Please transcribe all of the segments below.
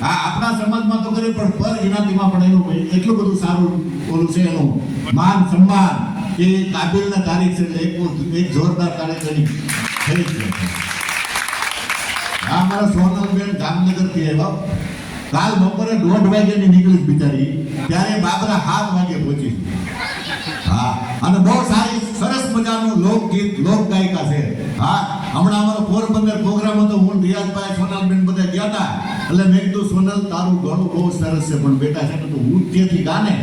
આ આપણા સમાજમાં તો કરે પણ પર જ્ઞાતિમાં પણ એનું એટલું બધું સારું ઓલું છે એનું માન સન્માન કે કાબિલના તારીખ છે એટલે એક જોરદાર તારીખ એની થઈ છે. આ મારા સોનલબેન જામનગરથી આવ્યા. કાલ બપોરે 1:30 વાગ્યાની નીકળી બિચારી, ત્યારે બાબરા 7 વાગે પહોંચી. હા, અને બહુ સારી સરસ મજાનું લોકગીત લોક ગાયિકા છે. હા, હમણાં અમારો પોરબંદર પ્રોગ્રામ હતો, હું રિયાઝભાઈ સોનલબેન બધા ગયા હતા. એટલે મેં કીધું સોનલ તારું ગળું બહુ સરસ છે, પણ બેટા છે ને તું ઉચ્ચેથી ગાને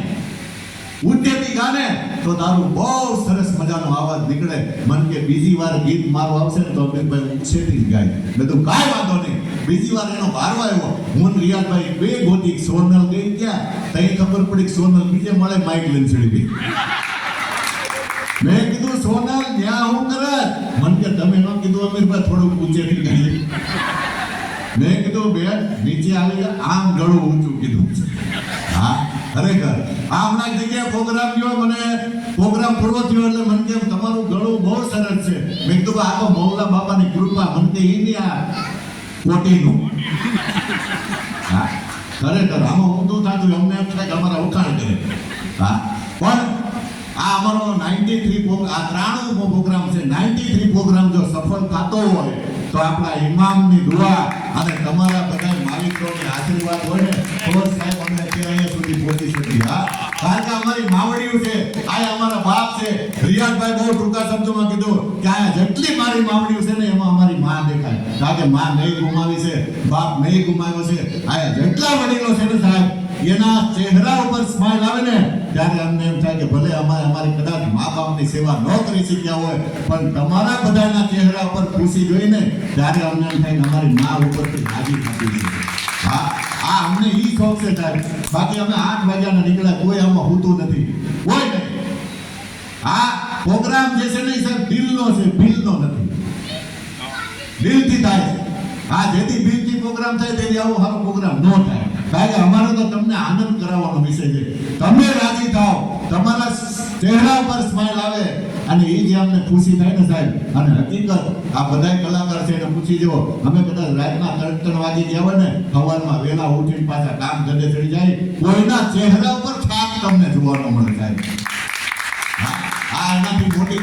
તો તારું બહુ સરસ મજાનો અવાજ નીકળે. મન કે બીજી વાર ગીત મારું આવશે ને તો અમીરભાઈ ઉચ્ચેથી જ ગાય. મેં તો કાંઈ વાંધો નહીં, બીજી વાર એનો વારો આવ્યો. હું રિયાઝભાઈ બે ગોતી સોનલ ગઈ ગયા, તઈ ખબર પડી સોનલ બીજે મળે માઇક લઈને ચડી ગઈ. મેં કીધું સોનલ ન્યા હું કરે? મન કે તમે ન કીધું અમીરભાઈ થોડુંક ઊંચેથી ગાઈએ. મેં કીધું બેન નીચે આવી ગયા, આમ ગળું ઊંચું કીધું. હા, ખરેખર આ હમણાં જગ્યાએ પ્રોગ્રામ ગયો, મને પ્રોગ્રામ પૂરો થયો એટલે મને કેમ તમારું ગળું બહુ સરસ છે. મેં કીધું આ તો મૌલા બાપાની કૃપા. મને કે ઈ આ કોટીનું. હા, ખરેખર આમાં ઊંધું થતું અમને એમ થાય કે અમારા વખાણ કરે. હા, પણ આ અમારો 93 આ 93મો પ્રોગ્રામ છે. 93 પ્રોગ્રામ જો સફળ થતો હોય તો આપણા ઇમામની દુઆ અને તમારા બધા માલિકોની આશીર્વાદ હોય ને તો સાહેબ અમે અહીંયા સુધી પહોંચી શકીએ. હા, કારણ કે અમારી માવડીઓ છે, આ અમારા બાપ છે. રિયાઝભાઈ બહુ ટૂંકા શબ્દોમાં કીધું કે આ જેટલી મારી માવડીઓ છે ને એમાં અમારી માં દેખાય. કારણ કે માં નહીં ગુમાવી છે, બાપ નહીં ગુમાવ્યો છે. આ જેટલા વડીલો છે ને સાહેબ, એના ચહેરા ઉપર સ્માઈલ આવે ને ત્યારે અમને એમ થાય કે ભલે અમારી કદાચ મા બાપની સેવા ન કરી શક્યા હોય, પણ તમારા બધાના ચહેરા ઉપર ખુશી જોઈને ત્યારે અમને એમ થાય કે અમારી મા ઉપરથી હાજી થતી છે. હા, આ અમને ઈ શોખ છે સાહેબ. બાકી અમે 8 વાગ્યાના નીકળ્યા, કોઈ આમાં હોતું નથી, કોઈ નહીં. આ પ્રોગ્રામ જે છે ને સાહેબ દિલનો છે, બિલનો નથી. દિલથી થાય છે. હા, જેથી દિલથી પ્રોગ્રામ થાય તેથી આવો સારો પ્રોગ્રામ ન થાય. કારણ કે અમારો તો તમને આનંદ કરાવવાનો વિષય છે. તમે રાજી થાઓ, તમારા ચહેરા પર સ્માઈલ આવે અને એ જે અમને ખુશી થાય ને સાહેબ. અને હકીકત આ બધા કલાકાર છે એને પૂછી જુઓ, અમે કદાચ રાતના 3 વાગે ગયા હોય ને, સવારમાં વહેલા ઉઠીને પાછા કામ ધંધે ચડી જાય, કોઈના ચહેરા ઉપર થાક તમને જોવાનો મળે સાહેબ. હા, આ એનાથી મોટી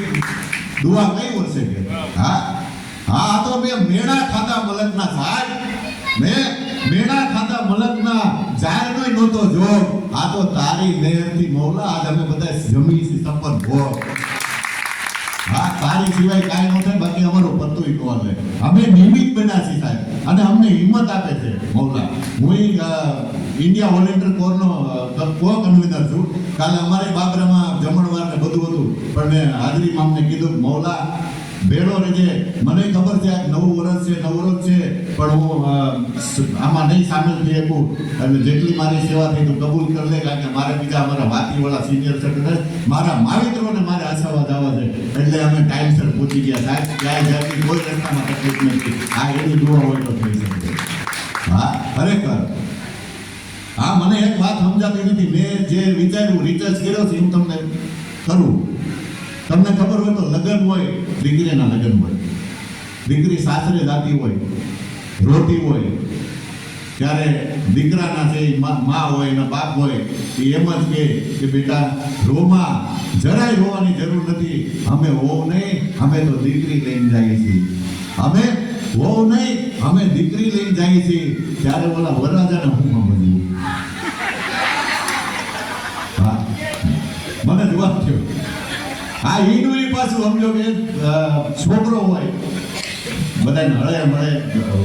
દુઆ કઈ વર્ષે છે. હા હા, તો મેં મેળા ખાતા મલકના સાહેબ, મેં મેળા ખાતા મલકના જાહેરનો નહોતો જોગ. આ તો તારી મહેરથી મૌલા આજ અમે બધા જમી છે સંપન્ન ભોગ. હા, તારી સિવાય કાંઈ ન થાય, બાકી અમારું પત્તું કોલ લે. અમે નિમિત્ત બન્યા છીએ સાહેબ, અને અમને હિંમત આપે છે મૌલા. હું ઇન્ડિયા વોલેન્ટિયર કોરનો કો કન્વીનર છું. કાલે અમારે બાબરામાં જમણવાર ને બધું હતું, પણ મેં હાજરીમાં અમને કીધું મૌલા ભેળો રહેજે. મને ખબર છે આ નવું વર્ષ છે, નવરોજ છે, પણ હું આમાં નહીં સામેલ થઈ શકું. અને જેટલી મારી સેવા થઈ તો કબૂલ કરી લે. કારણ કે મારે બીજા અમારા વાતીવાળા સિનિયર સેક્રેટરી મારા માવિત્રોને મારે આશાવાદ આવવા છે, એટલે અમે ટાઈમસર પહોંચી ગયા સાહેબ. ક્યાંય જાતની કોઈ રસ્તામાં તકલીફ નથી. આ એની દુઆ હોય તો થઈ શકે. હા, ખરેખર હા, મને એક વાત સમજાતી નથી. મેં જે વિચાર્યું રિસર્ચ કર્યો છે હું તમને કરું. તમને ખબર હોય તો લગ્ન હોય, દીકરીના લગ્ન હોય, દીકરી સાસરે જાતી હોય, રોતી હોય, ત્યારે દીકરાના જે મા હોય એના બાપ હોય એ એમ જ કે બેટા રોમાં જરાય રોવાની જરૂર નથી. અમે હોવ નહીં, અમે તો દીકરી લઈને જઈએ છીએ. અમે હોવ નહીં, અમે દીકરી લઈને જઈએ છીએ. ત્યારે ઓલા વરરાજાને હું સમજવું. હા, મને જવાબ થયો. હા, ઈનું એ પાછું સમજો કે છોકરો હોય બધાને હળે મળે,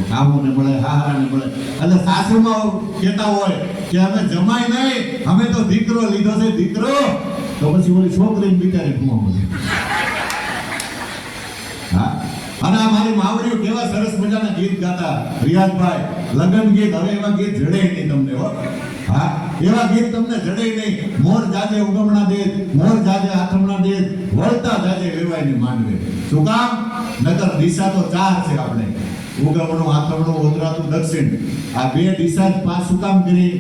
કામોને મળે, હારાને મળે. એટલે સાસુમાં કહેતા હોય કે અમે જમાય નહીં, અમે તો દીકરો લીધો છે, દીકરો. તો પછી ઓલી છોકરીને બિચારી ઘુમા બધું. હા, અને આ મારી માવડીઓ કેવા સરસ મજાના ગીત ગાતા રિયાઝભાઈ, લગ્ન ગીત. હવે એવા ગીત જડે નહીં તમને હો. હા, એવા ગીત તમને જડે નહીં. મોર જાજે ઉગમણા દેત, મોર જાજે આથમણા દેત, વળતા જાજે વેવાયને માંડવે. શું કામ? નગર દિશા તો 4 છે આપણે, ઉગમણું, આથમણું, ઉતરાતું, દક્ષિણ. આ 2 દિશા જ 5 શું કામ કરી?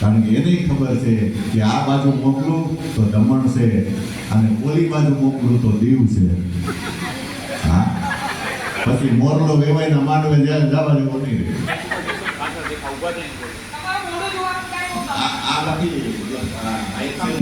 કારણ કે એને ખબર છે કે આ બાજુ મોકલું તો દમણ છે, અને ઓલી બાજુ મોકલું તો દીવ છે. હા, પછી મોરલો વેવાયના માંડવે જવા જેવો નહીં રહે. ઉભા થઈને બોલો. તમારું મોઢું જોવાનું કાંઈ બહુ આ લખી આ એક છે